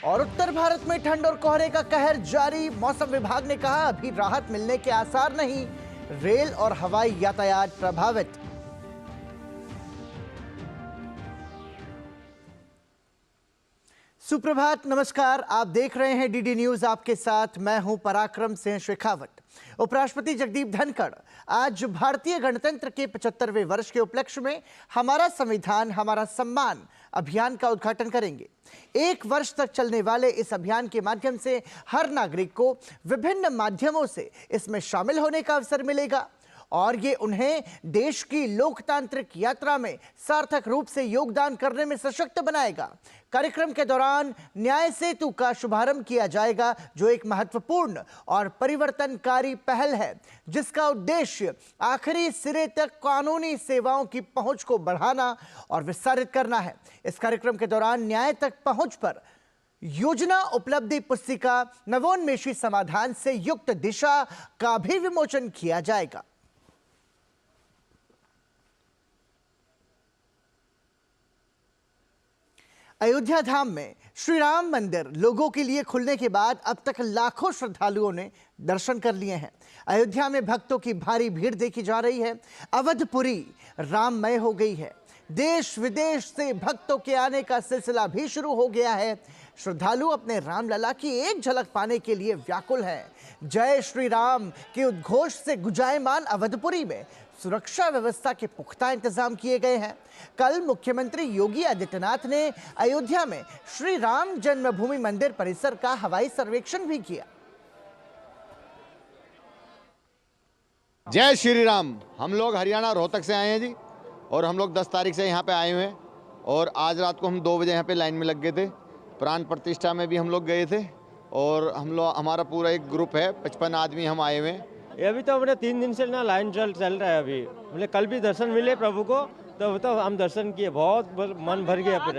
और उत्तर भारत में ठंड और कोहरे का कहर जारी। मौसम विभाग ने कहा अभी राहत मिलने के आसार नहीं, रेल और हवाई यातायात प्रभावित। सुप्रभात, नमस्कार। आप देख रहे हैं डीडी न्यूज, आपके साथ मैं हूं पराक्रम सिंह शेखावत। उपराष्ट्रपति जगदीप धनखड़ आज भारतीय गणतंत्र के 75वें वर्ष के उपलक्ष्य में हमारा संविधान हमारा सम्मान अभियान का उद्घाटन करेंगे। 1 वर्ष तक चलने वाले इस अभियान के माध्यम से हर नागरिक को विभिन्न माध्यमों से इसमें शामिल होने का अवसर मिलेगा और ये उन्हें देश की लोकतांत्रिक यात्रा में सार्थक रूप से योगदान करने में सशक्त बनाएगा। कार्यक्रम के दौरान न्याय सेतु का शुभारंभ किया जाएगा, जो एक महत्वपूर्ण और परिवर्तनकारी पहल है जिसका उद्देश्य आखिरी सिरे तक कानूनी सेवाओं की पहुंच को बढ़ाना और विस्तारित करना है। इस कार्यक्रम के दौरान न्याय तक पहुंच पर योजना उपलब्धि पुस्तिका नवोन्मेषी समाधान से युक्त दिशा का भी विमोचन किया जाएगा। अयोध्या धाम में श्री राम मंदिर लोगों के लिए खुलने के बाद अब तक लाखों श्रद्धालुओं ने दर्शन कर लिए हैं। अयोध्या में भक्तों की भारी भीड़ देखी जा रही है। अवधपुरी राममय हो गई है। देश विदेश से भक्तों के आने का सिलसिला भी शुरू हो गया है। श्रद्धालु अपने रामलला की एक झलक पाने के लिए व्याकुल हैं। जय श्री राम के उद्घोष से गुंजायमान अवधपुरी में सुरक्षा व्यवस्था के पुख्ता इंतजाम किए गए हैं। कल मुख्यमंत्री योगी आदित्यनाथ ने अयोध्या में श्री राम जन्मभूमि मंदिर परिसर का हवाई सर्वेक्षण भी किया। जय श्री राम। हम लोग हरियाणा रोहतक से आए हैं जी, और हम लोग 10 तारीख से यहाँ पे आए हुए हैं और आज रात को हम 2 बजे यहाँ पे लाइन में लग गए थे। प्राण प्रतिष्ठा में भी हम लोग गए थे और हमारा पूरा एक ग्रुप है, 55 आदमी हम आए हुए हैं। ये अभी तो हमने 3 दिन से ना लाइन चल रहा है। अभी हमने कल भी दर्शन मिले प्रभु को, तो हम दर्शन किए, बहुत मन भर गया। फिर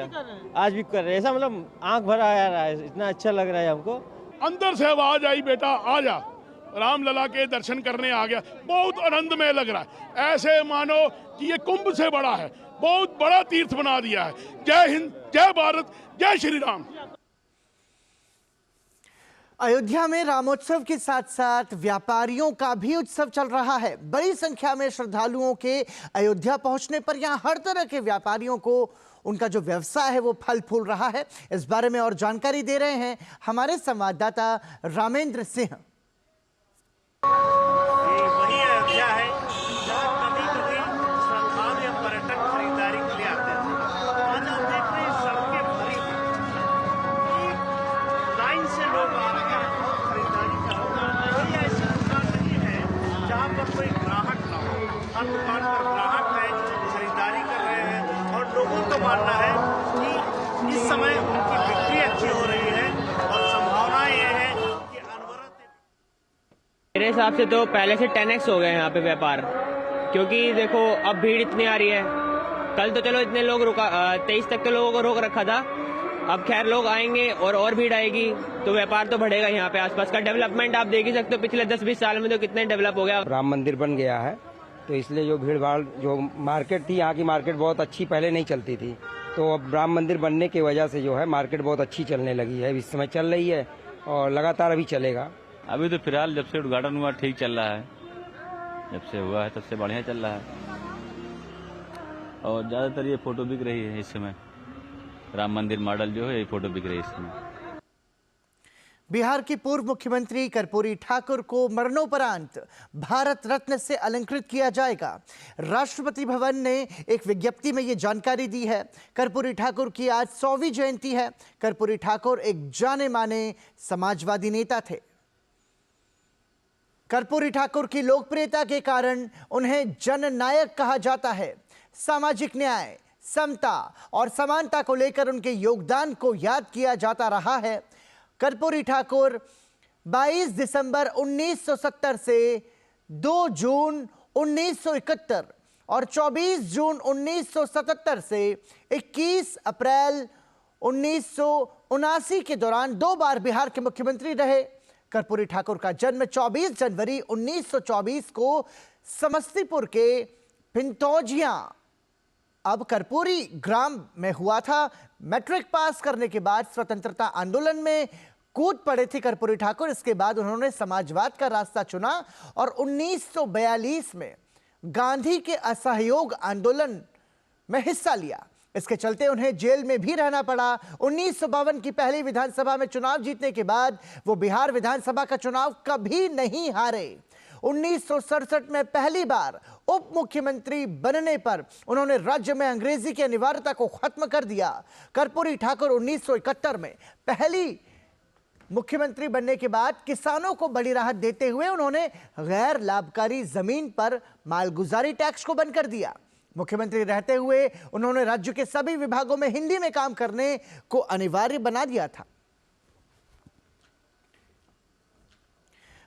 आज भी कर रहे हैं, ऐसा मतलब आंख भरा आ रहा है, इतना अच्छा लग रहा है हमको। अंदर से आवाज आई, बेटा आ जा, रामलला के दर्शन करने आ गया। बहुत आनंदमय लग रहा है, ऐसे मानो कि ये कुंभ से बड़ा है, बहुत बड़ा तीर्थ बना दिया है। जय हिंद, जय भारत, जय श्री राम। अयोध्या में रामोत्सव के साथ साथ व्यापारियों का भी उत्सव चल रहा है। बड़ी संख्या में श्रद्धालुओं के अयोध्या पहुंचने पर यहां हर तरह के व्यापारियों को उनका जो व्यवसाय है वो फल फूल रहा है। इस बारे में और जानकारी दे रहे हैं हमारे संवाददाता रामेंद्र सिंह। वही अयोध्या है जहाँ कभी-कभी श्रद्धालु या पर्यटक खरीदारी के लिए आते थे। आज आप देख रहे हैं सड़कें भरी हुई, लाइन से लोग आ रहे हैं खरीदारी करने। कोई ऐसी दुकान नहीं है जहाँ पर कोई ग्राहक ना हो। हर दुकान पर ग्राहक है जो खरीदारी कर रहे हैं और लोगों का मानना है कि इस समय उनकी बिक्री अच्छी हो रही है और संभावना ये है कि अनवरत। मेरे हिसाब से तो पहले से 10x हो गए यहाँ पे व्यापार, क्योंकि देखो अब भीड़ इतनी आ रही है। कल तो चलो इतने लोग 23 तक के लोगों को रोक रखा था, अब खैर लोग आएंगे और भीड़ आएगी तो व्यापार तो बढ़ेगा। यहाँ पे आसपास का डेवलपमेंट आप देख ही सकते हो, पिछले 10-20 साल में तो कितने डेवलप हो गया। राम मंदिर बन गया है तो इसलिए जो भीड़ भाड़, जो मार्केट थी, यहाँ की मार्केट बहुत अच्छी पहले नहीं चलती थी, तो अब राम मंदिर बनने की वजह से जो है मार्केट बहुत अच्छी चलने लगी है। इस समय चल रही है और लगातार अभी चलेगा। अभी तो फिलहाल जब से उद्घाटन हुआ ठीक चल रहा है, जब से हुआ है तब से बढ़िया चल रहा है और ज़्यादातर ये फोटो बिक रही है इस समय। राम मंदिर मॉडल जो है ये फोटो बिक रही है इस समय। बिहार की पूर्व मुख्यमंत्री कर्पूरी ठाकुर को मरणोपरांत भारत रत्न से अलंकृत किया जाएगा। राष्ट्रपति भवन ने एक विज्ञप्ति में यह जानकारी दी है। कर्पूरी ठाकुर की आज 100वीं जयंती है। कर्पूरी ठाकुर एक जाने माने समाजवादी नेता थे। कर्पूरी ठाकुर की लोकप्रियता के कारण उन्हें जननायक कहा जाता है। सामाजिक न्याय, समता और समानता को लेकर उनके योगदान को याद किया जाता रहा है। कर्पूरी ठाकुर 22 दिसंबर 1970 से 2 जून 1971 और 24 जून 1977 से 21 अप्रैल 1979 के दौरान 2 बार बिहार के मुख्यमंत्री रहे। कर्पूरी ठाकुर का जन्म 24 जनवरी 1924 को समस्तीपुर के पिंतौजिया अब कर्पूरी ग्राम में हुआ था। मैट्रिक पास करने के बाद स्वतंत्रता आंदोलन में कूद पड़े थे कर्पूरी ठाकुर। इसके बाद उन्होंने समाजवाद का रास्ता चुना और 1942 में गांधी के असहयोग आंदोलन में हिस्सा लिया। इसके चलते उन्हें जेल में भी रहना पड़ा। 1952 की पहली विधानसभा में चुनाव जीतने के बाद वो बिहार विधानसभा का चुनाव कभी नहीं हारे। 1967 में पहली बार उप मुख्यमंत्री बनने पर उन्होंने राज्य में अंग्रेजी की अनिवार्यता को खत्म कर दिया। कर्पूरी ठाकुर 1971 में पहली मुख्यमंत्री बनने के बाद किसानों को बड़ी राहत देते हुए उन्होंने गैर लाभकारी जमीन पर मालगुजारी टैक्स को बंद कर दिया। मुख्यमंत्री रहते हुए उन्होंने राज्य के सभी विभागों में हिंदी में काम करने को अनिवार्य बना दिया था।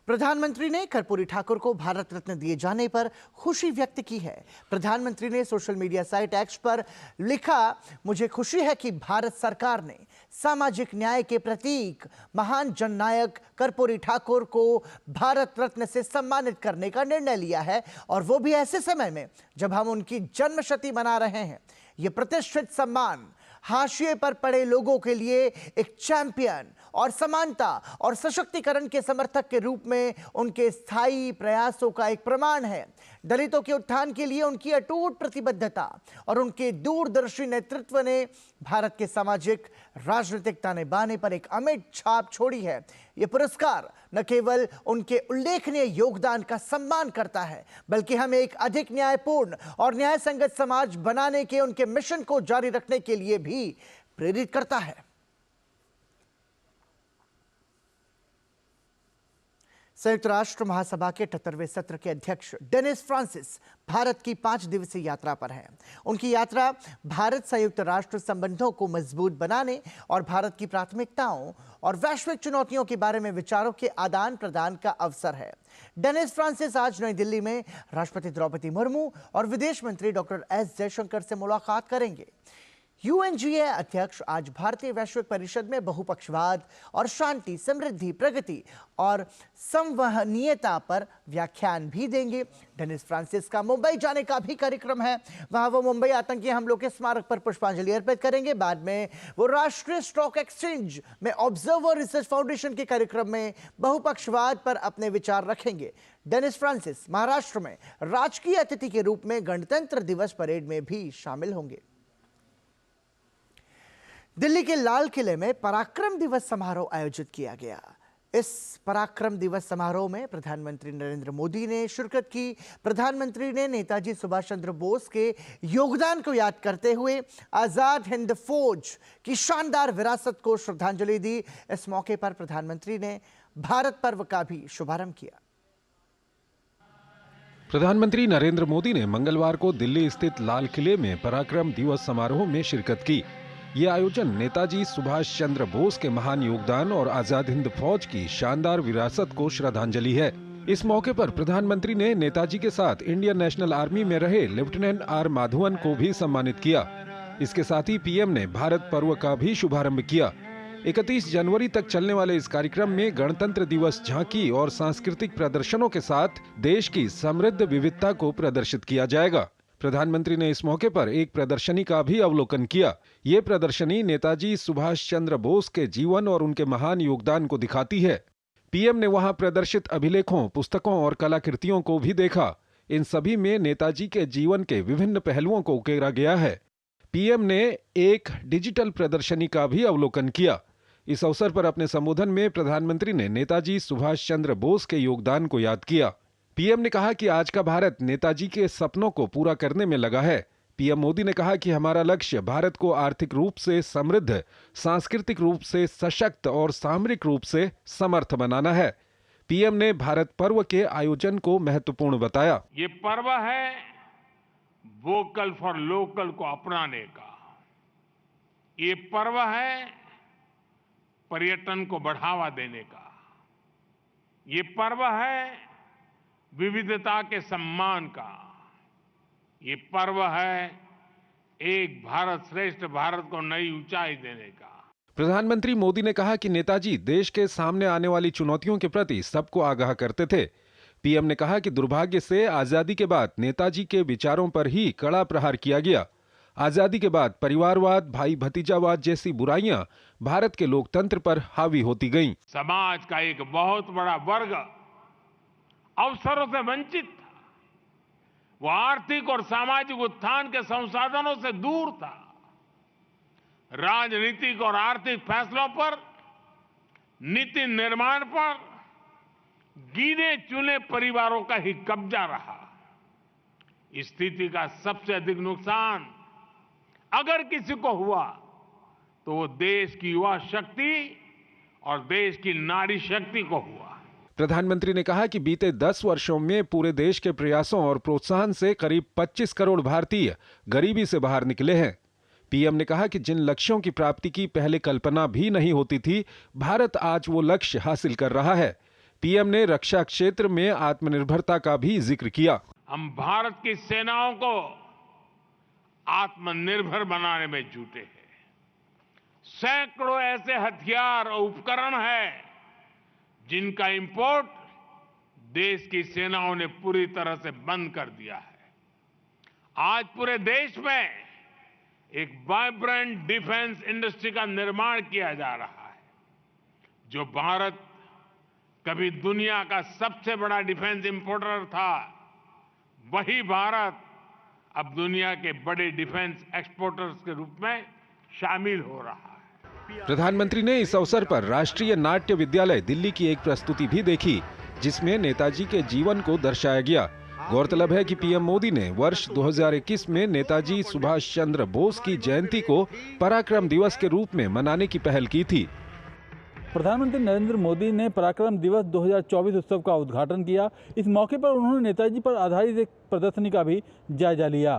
प्रधानमंत्री ने कर्पूरी ठाकुर को भारत रत्न दिए जाने पर खुशी व्यक्त की है। प्रधानमंत्री ने सोशल मीडिया साइट एक्स पर लिखा, मुझे खुशी है कि भारत सरकार ने सामाजिक न्याय के प्रतीक महान जननायक कर्पूरी ठाकुर को भारत रत्न से सम्मानित करने का निर्णय लिया है, और वो भी ऐसे समय में जब हम उनकी जन्मशती मना रहे हैं। ये प्रतिष्ठित सम्मान हाशिए पर पड़े लोगों के लिए एक चैंपियन और समानता और सशक्तिकरण के समर्थक के रूप में उनके स्थायी प्रयासों का एक प्रमाण है। दलितों के उत्थान के लिए उनकी अटूट प्रतिबद्धता और उनके दूरदर्शी नेतृत्व ने भारत के सामाजिक राजनीतिक ताने बाने पर एक अमिट छाप छोड़ी है। ये पुरस्कार न केवल उनके उल्लेखनीय योगदान का सम्मान करता है, बल्कि हमें एक अधिक न्यायपूर्ण और न्याय संगत समाज बनाने के उनके मिशन को जारी रखने के लिए भी प्रेरित करता है। संयुक्त राष्ट्र महासभा के 78वें सत्र के अध्यक्ष डेनिस फ्रांसिस भारत की 5 दिवसीय यात्रा पर हैं। उनकी यात्रा भारत संयुक्त राष्ट्र संबंधों को मजबूत बनाने और भारत की प्राथमिकताओं और वैश्विक चुनौतियों के बारे में विचारों के आदान प्रदान का अवसर है। डेनिस फ्रांसिस आज नई दिल्ली में राष्ट्रपति द्रौपदी मुर्मू और विदेश मंत्री डॉक्टर एस जयशंकर से मुलाकात करेंगे। यूएनजीए अध्यक्ष आज भारतीय वैश्विक परिषद में बहुपक्षवाद और शांति, समृद्धि, प्रगति और संवहनीयता पर व्याख्यान भी देंगे। डेनिस फ्रांसिस का मुंबई जाने का भी कार्यक्रम है। वहां वो मुंबई आतंकी हमलों के स्मारक पर पुष्पांजलि अर्पित करेंगे। बाद में वो राष्ट्रीय स्टॉक एक्सचेंज में ऑब्जर्वर रिसर्च फाउंडेशन के कार्यक्रम में बहुपक्षवाद पर अपने विचार रखेंगे। डेनिस फ्रांसिस महाराष्ट्र में राजकीय अतिथि के रूप में गणतंत्र दिवस परेड में भी शामिल होंगे। दिल्ली के लाल किले में पराक्रम दिवस समारोह आयोजित किया गया। इस पराक्रम दिवस समारोह में प्रधानमंत्री नरेंद्र मोदी ने शिरकत की। प्रधानमंत्री ने नेताजी सुभाष चंद्र बोस के योगदान को याद करते हुए आजाद हिंद फौज की शानदार विरासत को श्रद्धांजलि दी। इस मौके पर प्रधानमंत्री ने भारत पर्व का भी शुभारंभ किया। प्रधानमंत्री नरेंद्र मोदी ने मंगलवार को दिल्ली स्थित लाल किले में पराक्रम दिवस समारोह में शिरकत की। ये आयोजन नेताजी सुभाष चंद्र बोस के महान योगदान और आजाद हिंद फौज की शानदार विरासत को श्रद्धांजलि है। इस मौके पर प्रधानमंत्री ने नेताजी के साथ इंडियन नेशनल आर्मी में रहे लेफ्टिनेंट आर माधवन को भी सम्मानित किया। इसके साथ ही पीएम ने भारत पर्व का भी शुभारंभ किया। 31 जनवरी तक चलने वाले इस कार्यक्रम में गणतंत्र दिवस झांकी और सांस्कृतिक प्रदर्शनों के साथ देश की समृद्ध विविधता को प्रदर्शित किया जाएगा। प्रधानमंत्री ने इस मौके पर एक प्रदर्शनी का भी अवलोकन किया। ये प्रदर्शनी नेताजी सुभाष चंद्र बोस के जीवन और उनके महान योगदान को दिखाती है। पीएम ने वहां प्रदर्शित अभिलेखों, पुस्तकों और कलाकृतियों को भी देखा। इन सभी में नेताजी के जीवन के विभिन्न पहलुओं को उकेरा गया है। पीएम ने एक डिजिटल प्रदर्शनी का भी अवलोकन किया। इस अवसर पर अपने संबोधन में प्रधानमंत्री ने नेताजी सुभाष चंद्र बोस के योगदान को याद किया। पीएम ने कहा कि आज का भारत नेताजी के सपनों को पूरा करने में लगा है। पीएम मोदी ने कहा कि हमारा लक्ष्य भारत को आर्थिक रूप से समृद्ध, सांस्कृतिक रूप से सशक्त और सामरिक रूप से समर्थ बनाना है। पीएम ने भारत पर्व के आयोजन को महत्वपूर्ण बताया। ये पर्व है वोकल फॉर लोकल को अपनाने का। ये पर्व है पर्यटन को बढ़ावा देने का। ये पर्व है विविधता के सम्मान का। ये पर्व है एक भारत श्रेष्ठ भारत को नई ऊंचाई देने का। प्रधानमंत्री मोदी ने कहा कि नेताजी देश के सामने आने वाली चुनौतियों के प्रति सबको आगाह करते थे। पीएम ने कहा कि दुर्भाग्य से आजादी के बाद नेताजी के विचारों पर ही कड़ा प्रहार किया गया। आजादी के बाद परिवारवाद, भाई भतीजावाद जैसी बुराइयां भारत के लोकतंत्र पर हावी होती गईं। समाज का एक बहुत बड़ा वर्ग अवसरों से वंचित था। वो आर्थिक और सामाजिक उत्थान के संसाधनों से दूर था। राजनीतिक और आर्थिक फैसलों पर, नीति निर्माण पर गिने चुने परिवारों का ही कब्जा रहा। इस स्थिति का सबसे अधिक नुकसान अगर किसी को हुआ तो वो देश की युवा शक्ति और देश की नारी शक्ति को हुआ। प्रधानमंत्री ने कहा कि बीते 10 वर्षों में पूरे देश के प्रयासों और प्रोत्साहन से करीब 25 करोड़ भारतीय गरीबी से बाहर निकले हैं। पीएम ने कहा कि जिन लक्ष्यों की प्राप्ति की पहले कल्पना भी नहीं होती थी, भारत आज वो लक्ष्य हासिल कर रहा है। पीएम ने रक्षा क्षेत्र में आत्मनिर्भरता का भी जिक्र किया। हम भारत की सेनाओं को आत्मनिर्भर बनाने में जुटे हैं। सैकड़ों ऐसे हथियार और उपकरण हैं जिनका इंपोर्ट देश की सेनाओं ने पूरी तरह से बंद कर दिया है। आज पूरे देश में एक वाइब्रेंट डिफेंस इंडस्ट्री का निर्माण किया जा रहा है। जो भारत कभी दुनिया का सबसे बड़ा डिफेंस इंपोर्टर था, वही भारत अब दुनिया के बड़े डिफेंस एक्सपोर्टर्स के रूप में शामिल हो रहा है। प्रधानमंत्री ने इस अवसर पर राष्ट्रीय नाट्य विद्यालय दिल्ली की एक प्रस्तुति भी देखी, जिसमें नेताजी के जीवन को दर्शाया गया। गौरतलब है कि पीएम मोदी ने वर्ष 2021 में नेताजी सुभाष चंद्र बोस की जयंती को पराक्रम दिवस के रूप में मनाने की पहल की थी। प्रधानमंत्री नरेंद्र मोदी ने पराक्रम दिवस 2024 उत्सव का उद्घाटन किया। इस मौके पर उन्होंने नेताजी पर आधारित एक प्रदर्शनी का भी जायजा लिया।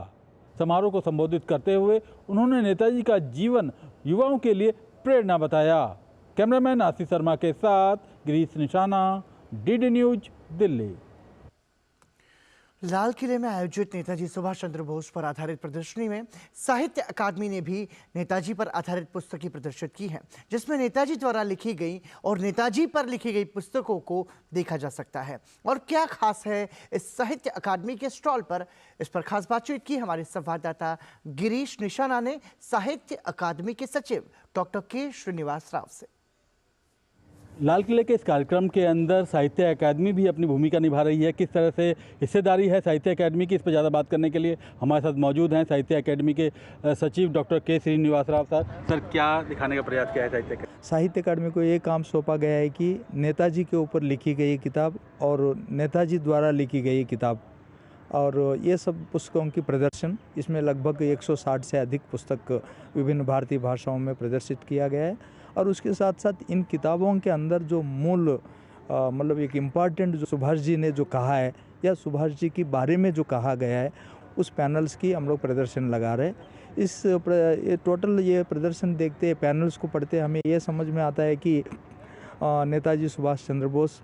समारोह को संबोधित करते हुए उन्होंने नेताजी का जीवन युवाओं के लिए प्रेरणा बताया। कैमरामैन आशीष शर्मा के साथ गिरीश निशाना, डीडी न्यूज, दिल्ली। लाल किले में आयोजित नेताजी सुभाष चंद्र बोस पर आधारित प्रदर्शनी में साहित्य अकादमी ने भी नेताजी पर आधारित पुस्तकें प्रदर्शित की हैं, जिसमें नेताजी द्वारा लिखी गई और नेताजी पर लिखी गई पुस्तकों को देखा जा सकता है। और क्या खास है इस साहित्य अकादमी के स्टॉल पर, इस पर खास बातचीत की हमारे संवाददाता गिरीश निशाना ने साहित्य अकादमी के सचिव डॉक्टर के श्रीनिवास राव से। लाल किले के इस कार्यक्रम के अंदर साहित्य अकादमी भी अपनी भूमिका निभा रही है। किस तरह से हिस्सेदारी है साहित्य अकादमी की, इस पर ज़्यादा बात करने के लिए हमारे साथ मौजूद हैं साहित्य अकादमी के सचिव डॉक्टर के श्रीनिवास राव सर। सर, क्या दिखाने का प्रयास किया है साहित्य अकादमी को ये काम सौंपा गया है कि नेताजी के ऊपर लिखी गई किताब और नेताजी द्वारा लिखी गई किताब और ये सब पुस्तकों की प्रदर्शन, इसमें लगभग 160 से अधिक पुस्तक विभिन्न भारतीय भाषाओं में प्रदर्शित किया गया है। और उसके साथ साथ इन किताबों के अंदर जो मूल मतलब एक इम्पॉर्टेंट जो सुभाष जी ने जो कहा है या सुभाष जी के बारे में जो कहा गया है, उस पैनल्स की हम लोग प्रदर्शन लगा रहे हैं। टोटल ये प्रदर्शन देखते, पैनल्स को पढ़ते हमें ये समझ में आता है कि नेताजी सुभाष चंद्र बोस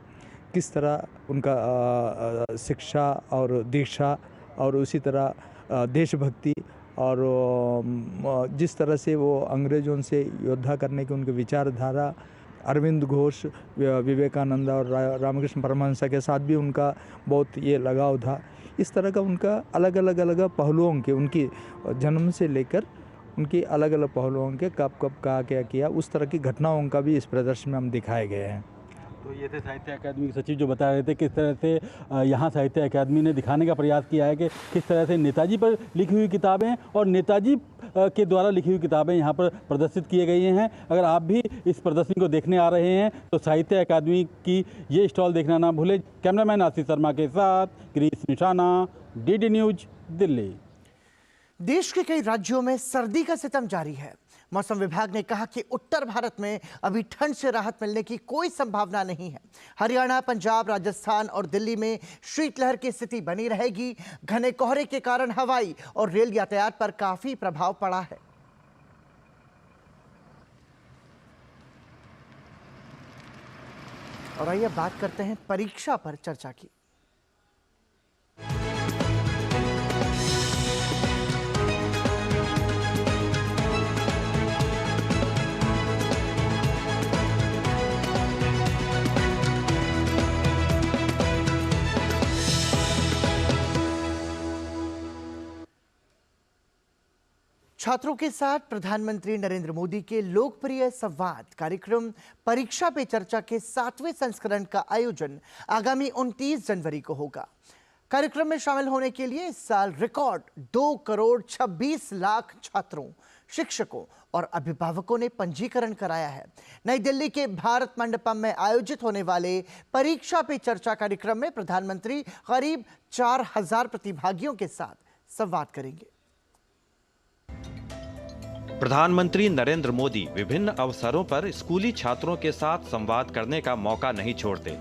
किस तरह उनका शिक्षा और दीक्षा और उसी तरह देशभक्ति और जिस तरह से वो अंग्रेज़ों से योद्धा करने की उनकी विचारधारा, अरविंद घोष, विवेकानंद और रामकृष्ण परमहंस के साथ भी उनका बहुत ये लगाव था। इस तरह का उनका अलग अलग पहलुओं के, उनकी जन्म से लेकर उनकी अलग अलग पहलुओं के कब कहा क्या किया, उस तरह की घटनाओं का भी इस प्रदर्शन में हम दिखाए गए हैं। तो ये थे साहित्य अकादमी के सचिव जो बता रहे थे किस तरह से यहाँ साहित्य अकादमी ने दिखाने का प्रयास किया है कि किस तरह से नेताजी पर लिखी हुई किताबें और नेताजी के द्वारा लिखी हुई किताबें यहाँ पर प्रदर्शित किए गई हैं। अगर आप भी इस प्रदर्शनी को देखने आ रहे हैं तो साहित्य अकादमी की ये स्टॉल देखना ना भूलें। कैमरामैन आशीष शर्मा के साथ गिरीश निशाना, डीडी न्यूज, दिल्ली। देश के कई राज्यों में सर्दी का सितम जारी है। मौसम विभाग ने कहा कि उत्तर भारत में अभी ठंड से राहत मिलने की कोई संभावना नहीं है। हरियाणा, पंजाब, राजस्थान और दिल्ली में शीतलहर की स्थिति बनी रहेगी। घने कोहरे के कारण हवाई और रेल यातायात पर काफी प्रभाव पड़ा है। और आइए बात करते हैं परीक्षा पर चर्चा की। छात्रों के साथ प्रधानमंत्री नरेंद्र मोदी के लोकप्रिय संवाद कार्यक्रम परीक्षा पे चर्चा के 7वें संस्करण का आयोजन आगामी 29 जनवरी को होगा। कार्यक्रम में शामिल होने के लिए इस साल रिकॉर्ड 2 करोड़ 26 लाख छात्रों, शिक्षकों और अभिभावकों ने पंजीकरण कराया है। नई दिल्ली के भारत मंडपम में आयोजित होने वाले परीक्षा पे चर्चा कार्यक्रम में प्रधानमंत्री करीब 4000 प्रतिभागियों के साथ संवाद करेंगे। प्रधानमंत्री नरेंद्र मोदी विभिन्न अवसरों पर स्कूली छात्रों के साथ संवाद करने का मौका नहीं छोड़ते,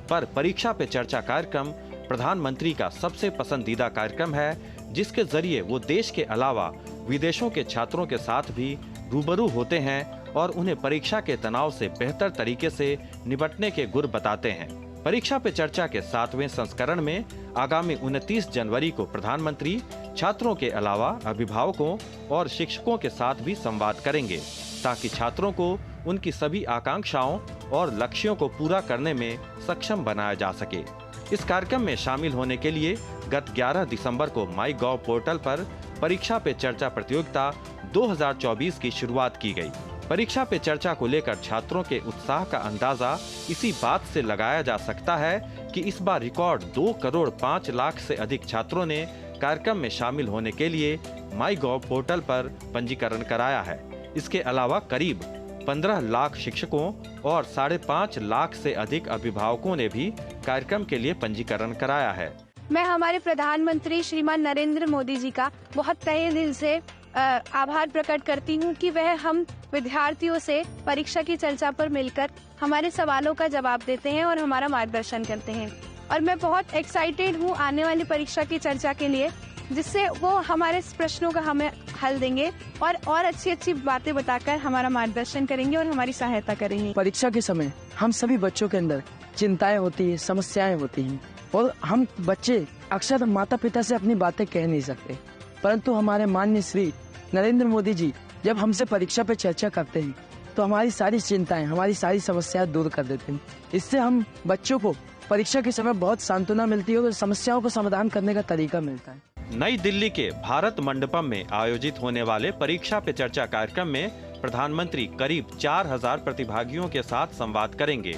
पर परीक्षा पे चर्चा कार्यक्रम प्रधानमंत्री का सबसे पसंदीदा कार्यक्रम है, जिसके जरिए वो देश के अलावा विदेशों के छात्रों के साथ भी रूबरू होते हैं और उन्हें परीक्षा के तनाव से बेहतर तरीके से निपटने के गुर बताते हैं। परीक्षा पे चर्चा के 7वें संस्करण में आगामी 29 जनवरी को प्रधानमंत्री छात्रों के अलावा अभिभावकों और शिक्षकों के साथ भी संवाद करेंगे, ताकि छात्रों को उनकी सभी आकांक्षाओं और लक्ष्यों को पूरा करने में सक्षम बनाया जा सके। इस कार्यक्रम में शामिल होने के लिए गत 11 दिसंबर को MyGov पोर्टल पर परीक्षा पे चर्चा प्रतियोगिता 2024 की शुरुआत की गई। परीक्षा पे चर्चा को लेकर छात्रों के उत्साह का अंदाजा इसी बात से लगाया जा सकता है कि इस बार रिकॉर्ड 2 करोड़ 5 लाख से अधिक छात्रों ने कार्यक्रम में शामिल होने के लिए MyGov पोर्टल पर पंजीकरण कराया है। इसके अलावा करीब 15 लाख शिक्षकों और 5.5 लाख से अधिक अभिभावकों ने भी कार्यक्रम के लिए पंजीकरण कराया है। मैं हमारे प्रधानमंत्री श्रीमान नरेंद्र मोदी जी का बहुत तहे दिल से आभार प्रकट करती हूँ कि वह हम विद्यार्थियों से परीक्षा की चर्चा पर मिलकर हमारे सवालों का जवाब देते हैं और हमारा मार्गदर्शन करते हैं। और मैं बहुत एक्साइटेड हूँ आने वाली परीक्षा की चर्चा के लिए, जिससे वो हमारे प्रश्नों का हमें हल देंगे और अच्छी बातें बताकर हमारा मार्गदर्शन करेंगे और हमारी सहायता करेंगे। परीक्षा के समय हम सभी बच्चों के अंदर चिंताएं होती है, समस्याएं होती हैं और हम बच्चे अक्सर माता पिता से अपनी बातें कह नहीं सकते, परंतु हमारे माननीय श्री नरेंद्र मोदी जी जब हमसे परीक्षा पर चर्चा करते हैं तो हमारी सारी चिंताएं, हमारी सारी समस्याएं दूर कर देते हैं। इससे हम बच्चों को परीक्षा के समय बहुत सांत्वना मिलती है और समस्याओं को समाधान करने का तरीका मिलता है। नई दिल्ली के भारत मंडपम में आयोजित होने वाले परीक्षा पे चर्चा कार्यक्रम में प्रधानमंत्री करीब 4000 प्रतिभागियों के साथ संवाद करेंगे।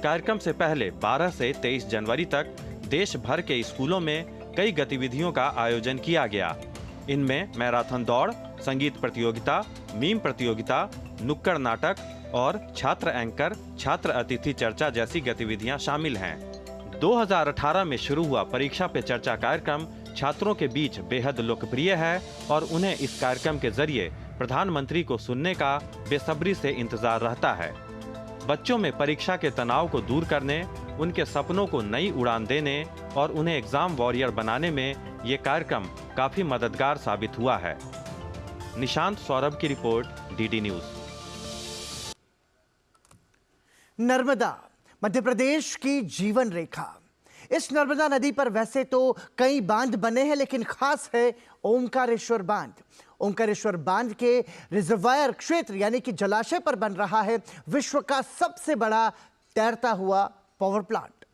कार्यक्रम से पहले 12 से 23 जनवरी तक देश भर के स्कूलों में कई गतिविधियों का आयोजन किया गया। इनमें मैराथन दौड़, संगीत प्रतियोगिता, मीम प्रतियोगिता, नुक्कड़ नाटक और छात्र एंकर, छात्र अतिथि चर्चा जैसी गतिविधियां शामिल हैं। 2018 में शुरू हुआ परीक्षा पे चर्चा कार्यक्रम छात्रों के बीच बेहद लोकप्रिय है और उन्हें इस कार्यक्रम के जरिए प्रधानमंत्री को सुनने का बेसब्री से इंतजार रहता है। बच्चों में परीक्षा के तनाव को दूर करने, उनके सपनों को नई उड़ान देने और उन्हें एग्जाम वॉरियर बनाने में ये कार्यक्रम काफी मददगार साबित हुआ है। निशांत सौरभ की report, DD news. Narmada Madhya Pradesh की जीवन रेखा। इस नर्मदा नदी पर वैसे तो कई बांध बने हैं, लेकिन खास है ओंकारेश्वर बांध। ओंकारेश्वर बांध के रिजर्वायर क्षेत्र यानी कि जलाशय पर बन रहा है विश्व का सबसे बड़ा तैरता हुआ पावर प्लांट।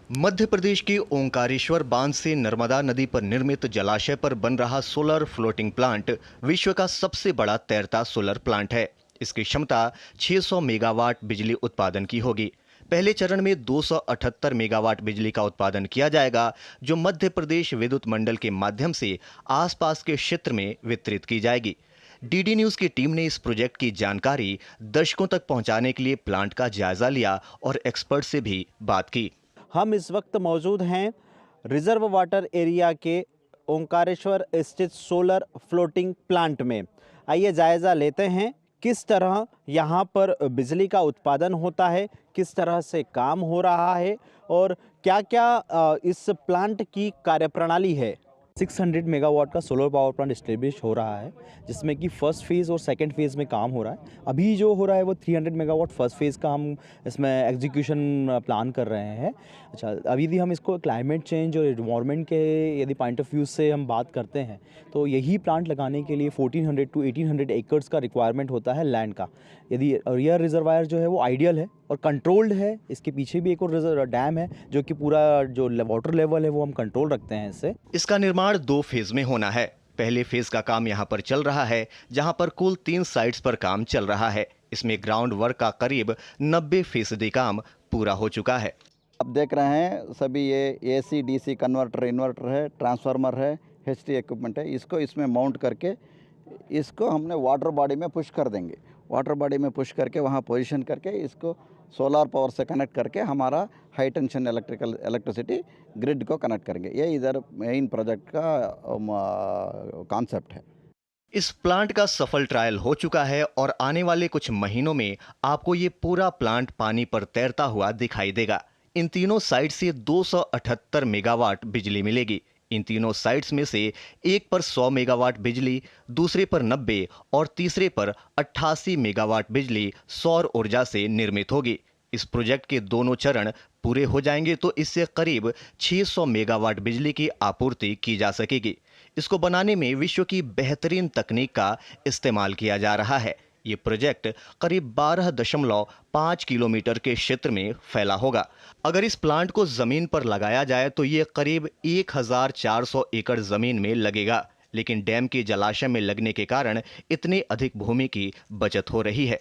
मध्य प्रदेश के ओंकारेश्वर बांध से नर्मदा नदी पर निर्मित जलाशय पर बन रहा सोलर फ्लोटिंग प्लांट विश्व का सबसे बड़ा तैरता सोलर प्लांट है। इसकी क्षमता 600 मेगावाट बिजली उत्पादन की होगी। पहले चरण में 278 मेगावाट बिजली का उत्पादन किया जाएगा, जो मध्य प्रदेश विद्युत मंडल के माध्यम से आसपास के क्षेत्र में वितरित की जाएगी। DD न्यूज की टीम ने इस प्रोजेक्ट की जानकारी दर्शकों तक पहुंचाने के लिए प्लांट का जायजा लिया और एक्सपर्ट से भी बात की। हम इस वक्त मौजूद हैं रिजर्व वाटर एरिया के ओंकारेश्वर स्थित सोलर फ्लोटिंग प्लांट में। आइए जायजा लेते हैं किस तरह यहाँ पर बिजली का उत्पादन होता है, किस तरह से काम हो रहा है और क्या क्या इस प्लांट की कार्यप्रणाली है। 600 मेगावाट का सोलर पावर प्लांट एस्टेब्लिश हो रहा है, जिसमें कि फर्स्ट फेज़ और सेकंड फेज़ में काम हो रहा है। अभी जो हो रहा है वो 300 मेगावाट फर्स्ट फेज़ का हम इसमें एग्जीक्यूशन प्लान कर रहे हैं। अच्छा, अभी भी हम इसको क्लाइमेट चेंज और एनवायरनमेंट के यदि पॉइंट ऑफ व्यू से हम बात करते हैं तो यही प्लांट लगाने के लिए 1400 टू 1800 एकर्स का रिक्वायरमेंट होता है लैंड का। यदि यह रिजर्वायर जो है वो आइडियल है और कंट्रोल्ड है। इसके पीछे भी एक और डैम है जो कि पूरा जो वाटर लेवल है वो हम कंट्रोल रखते हैं इससे। इसका निर्माण 2 फेज में होना है। पहले फेज का काम यहां पर चल रहा है, जहां पर कुल 3 साइट्स पर काम चल रहा है। इसमें ग्राउंड वर्क का करीब 90% काम पूरा हो चुका है। आप देख रहे हैं सभी ये AC DC कन्वर्टर, इन्वर्टर है, ट्रांसफार्मर है, HT इक्विपमेंट है। इसको इसमें माउंट करके इसको हमने वाटर बॉडी में पुश कर देंगे। वाटर बॉडी में पुश करके वहाँ पोजीशन करके इसको सोलर पावर से कनेक्ट करके हमारा हाई टेंशन इलेक्ट्रिसिटी ग्रिड को कनेक्ट करेंगे। ये इधर मेन प्रोजेक्ट का कॉन्सेप्ट है। इस प्लांट का सफल ट्रायल हो चुका है और आने वाले कुछ महीनों में आपको ये पूरा प्लांट पानी पर तैरता हुआ दिखाई देगा। इन तीनों साइट से 278 मेगावाट बिजली मिलेगी। इन तीनों साइट्स में से एक पर 100 मेगावाट बिजली, दूसरे पर 90 और तीसरे पर 88 मेगावाट बिजली सौर ऊर्जा से निर्मित होगी। इस प्रोजेक्ट के दोनों चरण पूरे हो जाएंगे तो इससे करीब 600 मेगावाट बिजली की आपूर्ति की जा सकेगी। इसको बनाने में विश्व की बेहतरीन तकनीक का इस्तेमाल किया जा रहा है। ये प्रोजेक्ट करीब 12.5 किलोमीटर के क्षेत्र में फैला होगा। अगर इस प्लांट को जमीन पर लगाया जाए तो ये करीब 1400 एकड़ जमीन में लगेगा, लेकिन डैम के जलाशय में लगने के कारण इतने अधिक भूमि की बचत हो रही है।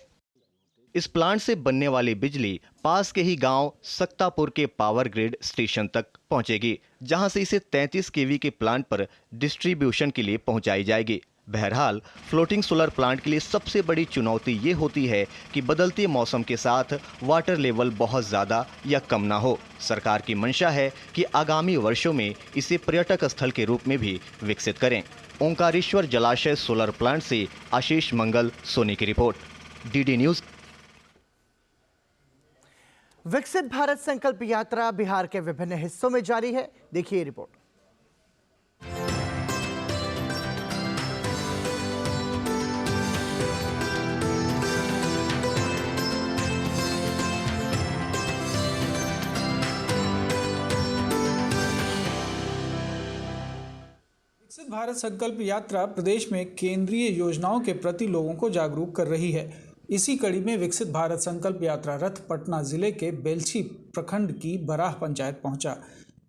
इस प्लांट से बनने वाली बिजली पास के ही गांव सक्तापुर के पावर ग्रिड स्टेशन तक पहुंचेगी, जहां से इसे 33 केवी के प्लांट पर डिस्ट्रीब्यूशन के लिए पहुंचाई जाएगी। बहरहाल फ्लोटिंग सोलर प्लांट के लिए सबसे बड़ी चुनौती ये होती है कि बदलते मौसम के साथ वाटर लेवल बहुत ज़्यादा या कम ना हो। सरकार की मंशा है कि आगामी वर्षों में इसे पर्यटक स्थल के रूप में भी विकसित करें। ओंकारेश्वर जलाशय सोलर प्लांट से आशीष मंगल, सोनी की रिपोर्ट, DD न्यूज़। विकसित भारत संकल्प यात्रा बिहार के विभिन्न हिस्सों में जारी है। देखिए रिपोर्ट। विकसित भारत संकल्प यात्रा प्रदेश में केंद्रीय योजनाओं के प्रति लोगों को जागरूक कर रही है। इसी कड़ी में विकसित भारत संकल्प यात्रा रथ पटना जिले के बेलछी प्रखंड की बराह पंचायत पहुंचा।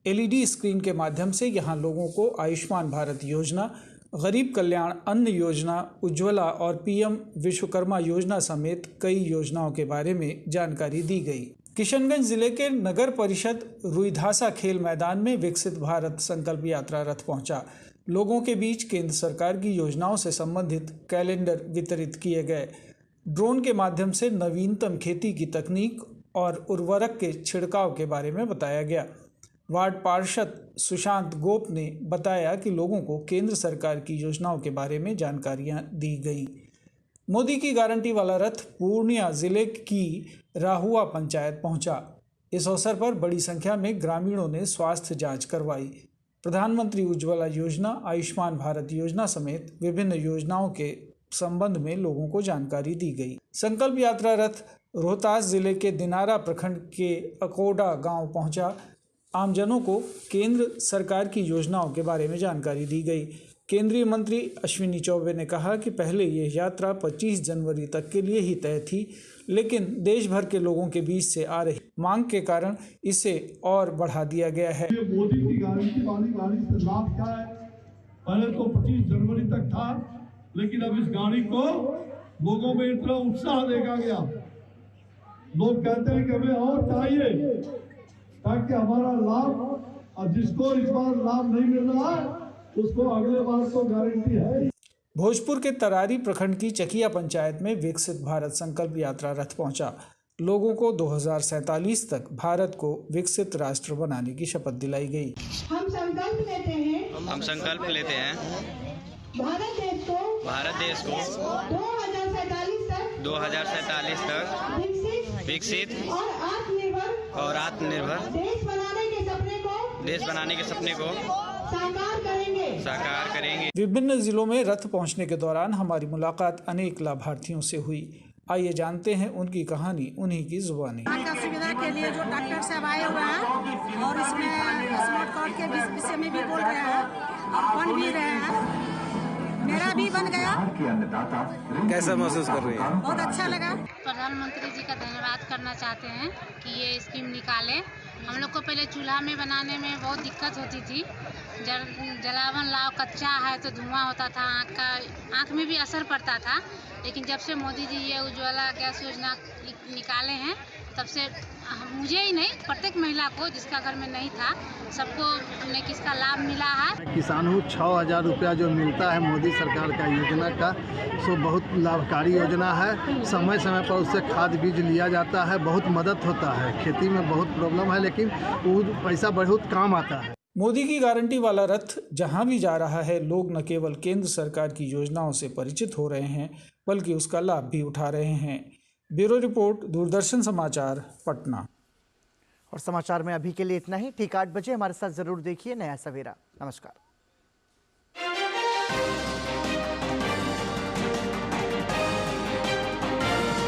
LED स्क्रीन के माध्यम से यहां लोगों को आयुष्मान भारत योजना, गरीब कल्याण अन्न योजना, उज्ज्वला और PM विश्वकर्मा योजना समेत कई योजनाओं के बारे में जानकारी दी गई। किशनगंज जिले के नगर परिषद रुईधासा खेल मैदान में विकसित भारत संकल्प यात्रा रथ पहुंचा। लोगों के बीच केंद्र सरकार की योजनाओं से संबंधित कैलेंडर वितरित किए गए। ड्रोन के माध्यम से नवीनतम खेती की तकनीक और उर्वरक के छिड़काव के बारे में बताया गया। वार्ड पार्षद सुशांत गोप ने बताया कि लोगों को केंद्र सरकार की योजनाओं के बारे में जानकारियां दी गई। मोदी की गारंटी वाला रथ पूर्णिया जिले की राहुआ पंचायत पहुंचा। इस अवसर पर बड़ी संख्या में ग्रामीणों ने स्वास्थ्य जांच करवाई। प्रधानमंत्री उज्ज्वला योजना, आयुष्मान भारत योजना समेत विभिन्न योजनाओं के संबंध में लोगों को जानकारी दी गई। संकल्प यात्रा रथ रोहतास जिले के दिनारा प्रखंड के अकोडा गांव पहुंचा। आमजनों को केंद्र सरकार की योजनाओं के बारे में जानकारी दी गई। केंद्रीय मंत्री अश्विनी चौबे ने कहा कि पहले यह यात्रा 25 जनवरी तक के लिए ही तय थी, लेकिन देश भर के लोगों के बीच से आ रही मांग के कारण इसे और बढ़ा दिया गया है। मोदी की गारंटी वाली गाड़ी से लाभ क्या है? पहले तो 25 जनवरी तक था, लेकिन अब इस गाड़ी को लोगों में इतना उत्साह देखा गया। लोग कहते हैं कि हमें और चाहिए ताकि हमारा लाभ, और जिसको इस बार लाभ नहीं मिल रहा है उसको अगले बार तो गारंटी है। भोजपुर के तरारी प्रखंड की चकिया पंचायत में विकसित भारत संकल्प यात्रा रथ पहुंचा। लोगों को 2047 तक भारत को विकसित राष्ट्र बनाने की शपथ दिलाई गई। हम संकल्प लेते हैं भारत देश को 2047 तक विकसित और आत्मनिर्भर देश बनाने के सपने को साकार करेंगे। विभिन्न जिलों में रथ पहुंचने के दौरान हमारी मुलाकात अनेक लाभार्थियों से हुई। आइए जानते हैं उनकी कहानी उन्हीं की जुबानी। सुविधा के लिए जो डॉक्टर साहब आए हुए हैं और इसमें स्मार्ट कार्ड के विषय में भी बोल रहे हैं और बन भी रहे हैं। मेरा भी बन गया। कैसा महसूस कर रही है? बहुत अच्छा लगा। प्रधानमंत्री जी का धन्यवाद करना चाहते हैं कि ये स्कीम निकाले। हम लोग को पहले चूल्हा में बनाने में बहुत दिक्कत होती थी, जलावन लाओ कच्चा है तो धुआं होता था, आँख में भी असर पड़ता था। लेकिन जब से मोदी जी ये उज्ज्वला गैस योजना निकाले हैं तब से मुझे ही नहीं, प्रत्येक महिला को जिसका घर में नहीं था सबको ने किसका लाभ मिला है। किसान हूँ, 6,000 रुपया जो मिलता है मोदी सरकार का योजना का, सो बहुत लाभकारी योजना है। समय समय पर उससे खाद बीज लिया जाता है, बहुत मदद होता है। खेती में बहुत प्रॉब्लम है लेकिन वो पैसा बहुत काम आता है। मोदी की गारंटी वाला रथ जहां भी जा रहा है, लोग न केवल केंद्र सरकार की योजनाओं से परिचित हो रहे हैं बल्कि उसका लाभ भी उठा रहे हैं। ब्यूरो रिपोर्ट, दूरदर्शन समाचार, पटना। और समाचार में अभी के लिए इतना ही। ठीक 8 बजे हमारे साथ जरूर देखिए नया सवेरा। नमस्कार।